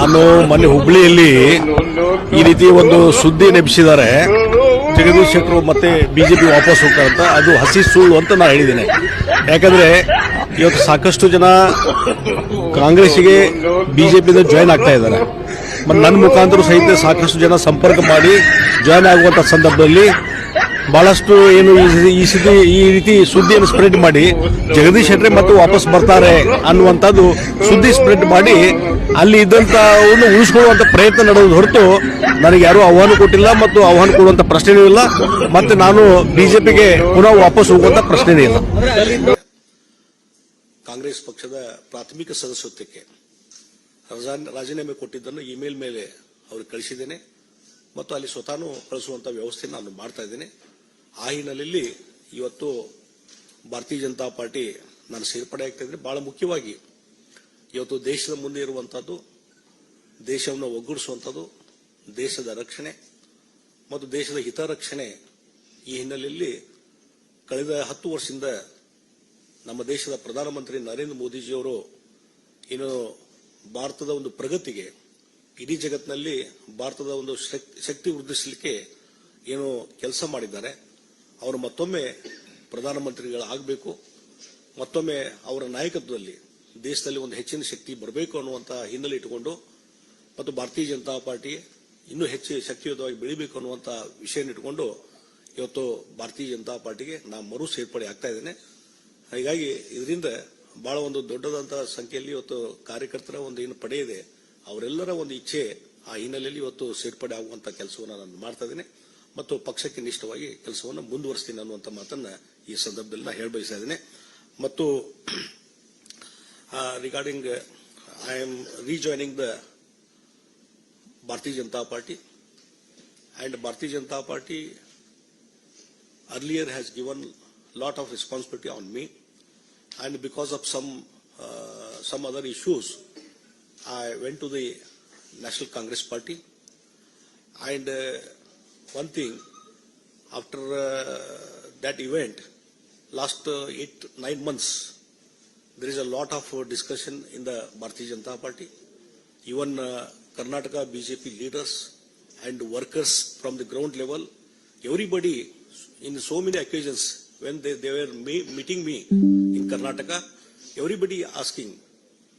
ನಾನು ಮೊನ್ನೆ ಹುಬ್ಳಿಯಲ್ಲಿ ಈ ರೀತಿ ಒಂದು ಸುದ್ದಿ ನೆಪಿಸಿದ್ದಾರೆ, ಜಗದೀಶ್ ಶೆಟ್ಟರು ಮತ್ತೆ ಬಿಜೆಪಿ ವಾಪಸ್ ಹೋಗ್ತಾರೆ ಅಂತ. ಅದು ಹಸಿ ಸುಳ್ಳು ಅಂತ ನಾನು ಹೇಳಿದ್ದೇನೆ. ಯಾಕಂದ್ರೆ ಇವತ್ತು ಸಾಕಷ್ಟು ಜನ ಕಾಂಗ್ರೆಸ್ಗೆ ಬಿಜೆಪಿಯಿಂದ ಜಾಯಿನ್ ಆಗ್ತಾ ಇದ್ದಾರೆ. ನನ್ನ ಮುಖಾಂತರ ಸಹಿತ ಸಾಕಷ್ಟು ಜನ ಸಂಪರ್ಕ ಮಾಡಿ ಜಾಯಿನ್ ಆಗುವಂತ ಸಂದರ್ಭದಲ್ಲಿ ಬಹಳಷ್ಟು ಏನು ಈ ರೀತಿ ಸುದ್ದಿಯನ್ನು ಸ್ಪ್ರೆಡ್ ಮಾಡಿ ಜಗದೀಶ್ ಶೆಟ್ಟರ್ ಮತ್ತು ವಾಪಸ್ ಬರ್ತಾರೆ ಅನ್ನುವಂಥದ್ದು ಸುದ್ದಿ ಸ್ಪ್ರೆಡ್ ಮಾಡಿ ಅಲ್ಲಿ ಇದ್ದಂತವನ್ನು ಉಳಿಸಿಕೊಳ್ಳುವಂತ ಪ್ರಯತ್ನ ನಡೆಯೋದು ಹೊರತು ನನಗೆ ಯಾರೂ ಆಹ್ವಾನ ಕೊಟ್ಟಿಲ್ಲ ಮತ್ತು ಆಹ್ವಾನ ಕೊಡುವಂತ ಪ್ರಶ್ನೆಯೂ ಇಲ್ಲ. ಮತ್ತೆ ನಾನು ಬಿಜೆಪಿಗೆ ಪುನಃ ವಾಪಸ್ ಹೋಗುವಂತ ಪ್ರಶ್ನೆನೇ ಇಲ್ಲ. ಕಾಂಗ್ರೆಸ್ ಪಕ್ಷದ ಪ್ರಾಥಮಿಕ ಸದಸ್ಯತ್ವಕ್ಕೆ ರಾಜೀನಾಮೆ ಕೊಟ್ಟಿದ್ದನ್ನು ಇಮೇಲ್ ಮೇಲೆ ಅವ್ರಿಗೆ ಕಳಿಸಿದ್ದೇನೆ ಮತ್ತು ಅಲ್ಲಿ ಸ್ವತಃ ಕಳಿಸುವಂತ ವ್ಯವಸ್ಥೆ ನಾನು ಮಾಡ್ತಾ ಇದ್ದೇನೆ. ಆ ಹಿನ್ನೆಲೆಯಲ್ಲಿ ಇವತ್ತು ಭಾರತೀಯ ಜನತಾ ಪಾರ್ಟಿ ನಾನು ಸೇರ್ಪಡೆ ಆಗ್ತಾ ಇದ್ರೆ ಬಹಳ ಮುಖ್ಯವಾಗಿ ಇವತ್ತು ದೇಶದ ಮುಂದೆ ಇರುವಂತಹದ್ದು, ದೇಶವನ್ನು ಒಗ್ಗೂಡಿಸುವಂಥದ್ದು, ದೇಶದ ರಕ್ಷಣೆ ಮತ್ತು ದೇಶದ ಹಿತರಕ್ಷಣೆ. ಈ ಹಿನ್ನೆಲೆಯಲ್ಲಿ ಕಳೆದ 10 ವರ್ಷದಿಂದ ನಮ್ಮ ದೇಶದ ಪ್ರಧಾನಮಂತ್ರಿ ನರೇಂದ್ರ ಮೋದಿಜಿಯವರು ಏನು ಭಾರತದ ಒಂದು ಪ್ರಗತಿಗೆ, ಇಡೀ ಜಗತ್ತಿನಲ್ಲಿ ಭಾರತದ ಒಂದು ಶಕ್ತಿ ವೃದ್ಧಿಸಲಿಕ್ಕೆ ಏನು ಕೆಲಸ ಮಾಡಿದ್ದಾರೆ, ಅವರು ಮತ್ತೊಮ್ಮೆ ಪ್ರಧಾನಮಂತ್ರಿಗಳಾಗಬೇಕು, ಮತ್ತೊಮ್ಮೆ ಅವರ ನಾಯಕತ್ವದಲ್ಲಿ ದೇಶದಲ್ಲಿ ಒಂದು ಹೆಚ್ಚಿನ ಶಕ್ತಿ ಬರಬೇಕು ಅನ್ನುವಂತ ಹಿನ್ನೆಲೆ ಇಟ್ಟುಕೊಂಡು ಮತ್ತು ಭಾರತೀಯ ಜನತಾ ಪಾರ್ಟಿ ಇನ್ನೂ ಹೆಚ್ಚು ಶಕ್ತಿಯುತವಾಗಿ ಬೆಳಿಬೇಕು ಅನ್ನುವಂತ ವಿಷಯ ಇಟ್ಟುಕೊಂಡು ಇವತ್ತು ಭಾರತೀಯ ಜನತಾ ಪಾರ್ಟಿಗೆ ನಾನು ಮರು ಸೇರ್ಪಡೆ ಆಗ್ತಾ ಇದ್ದೇನೆ. ಹೀಗಾಗಿ ಇದರಿಂದ ಬಹಳ ಒಂದು ದೊಡ್ಡದಂತಹ ಸಂಖ್ಯೆಯಲ್ಲಿ ಇವತ್ತು ಕಾರ್ಯಕರ್ತರ ಒಂದು ಏನು ಪಡೆ ಇದೆ, ಅವರೆಲ್ಲರ ಒಂದು ಇಚ್ಛೆ, ಆ ಹಿನ್ನೆಲೆಯಲ್ಲಿ ಇವತ್ತು ಸೇರ್ಪಡೆ ಆಗುವಂತ ಕೆಲಸವನ್ನು ನಾನು ಮಾಡ್ತಾ ಇದ್ದೇನೆ ಮತ್ತು ಪಕ್ಷಕ್ಕೆ ನಿಷ್ಠವಾಗಿ ಕೆಲಸವನ್ನು ಮುಂದುವರಿಸ್ತೀನಿ ಅನ್ನುವಂಥ ಮಾತನ್ನ ಈ ಸಂದರ್ಭದಲ್ಲಿ ನಾನು ಹೇಳಬಯಸ್ತಾ ಇದ್ದೇನೆ. ಮತ್ತು regarding I am rejoining the Bharatiya Janata Party and Bharatiya Janata Party earlier has given lot of responsibility on me, and because of some other issues I went to the National Congress Party. And one thing, after that event, last 8-9 months, there is a lot of discussion in the Bharatiya Janata Party. Even Karnataka BJP leaders and workers from the ground level, everybody in so many occasions when they were meeting me in Karnataka, everybody asking,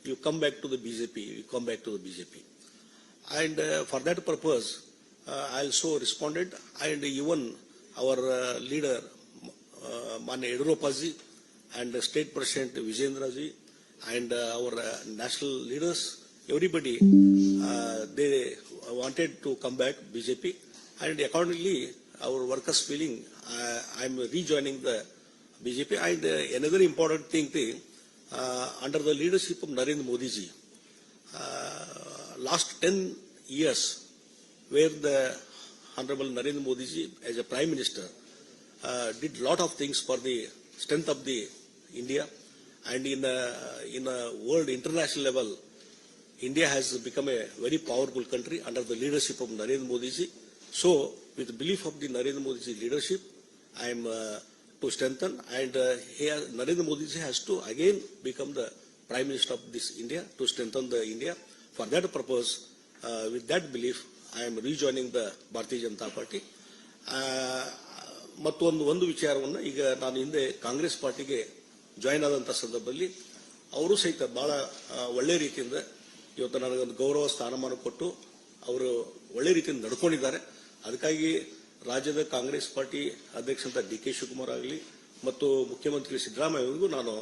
you come back to the BJP, you come back to the BJP. And for that purpose, I also responded, and even our leader, Manya Yediyurappa-ji, and State President Vijayendra-ji, and our national leaders, everybody, they wanted to come back BJP, and accordingly, our workers feeling, I am rejoining the BJP. And another important thing, under the leadership of Narendra Modi ji, last 10 years, where the Honorable Narendra Modi ji as a Prime Minister did lot of things for the strength of the India, and in a world international level, India has become a very powerful country under the leadership of Narendra Modi ji. So, with the belief of the Narendra Modi ji leadership, I am to strengthen, and Narendra Modi ji has to again become the Prime Minister of this India, to strengthen the India. For that purpose, with that belief, I am rejoining the Bharatiya Janata Party. ಮತ್ತೊಂದು ವಿಚಾರವನ್ನು, ಈಗ ನಾನು ಹಿಂದೆ ಕಾಂಗ್ರೆಸ್ ಪಾರ್ಟಿಗೆ join ಆದಂಥ ಸಂದರ್ಭದಲ್ಲಿ ಅವರು ಸಹಿತ ಬಹಳ ಒಳ್ಳೆ ರೀತಿಯಿಂದ ಇವತ್ತು ನನಗೊಂದು ಗೌರವ ಸ್ಥಾನಮಾನ ಕೊಟ್ಟು ಅವರು ಒಳ್ಳೆ ರೀತಿಯಿಂದ ನಡ್ಕೊಂಡಿದ್ದಾರೆ. ಅದಕ್ಕಾಗಿ ರಾಜ್ಯದ ಕಾಂಗ್ರೆಸ್ ಪಾರ್ಟಿ ಅಧ್ಯಕ್ಷ ಡಿ ಕೆ ಶಿವಕುಮಾರ್ ಆಗಲಿ ಮತ್ತು ಮುಖ್ಯಮಂತ್ರಿ ಸಿದ್ದರಾಮಯ್ಯ ಅವರಿಗೂ ನಾನು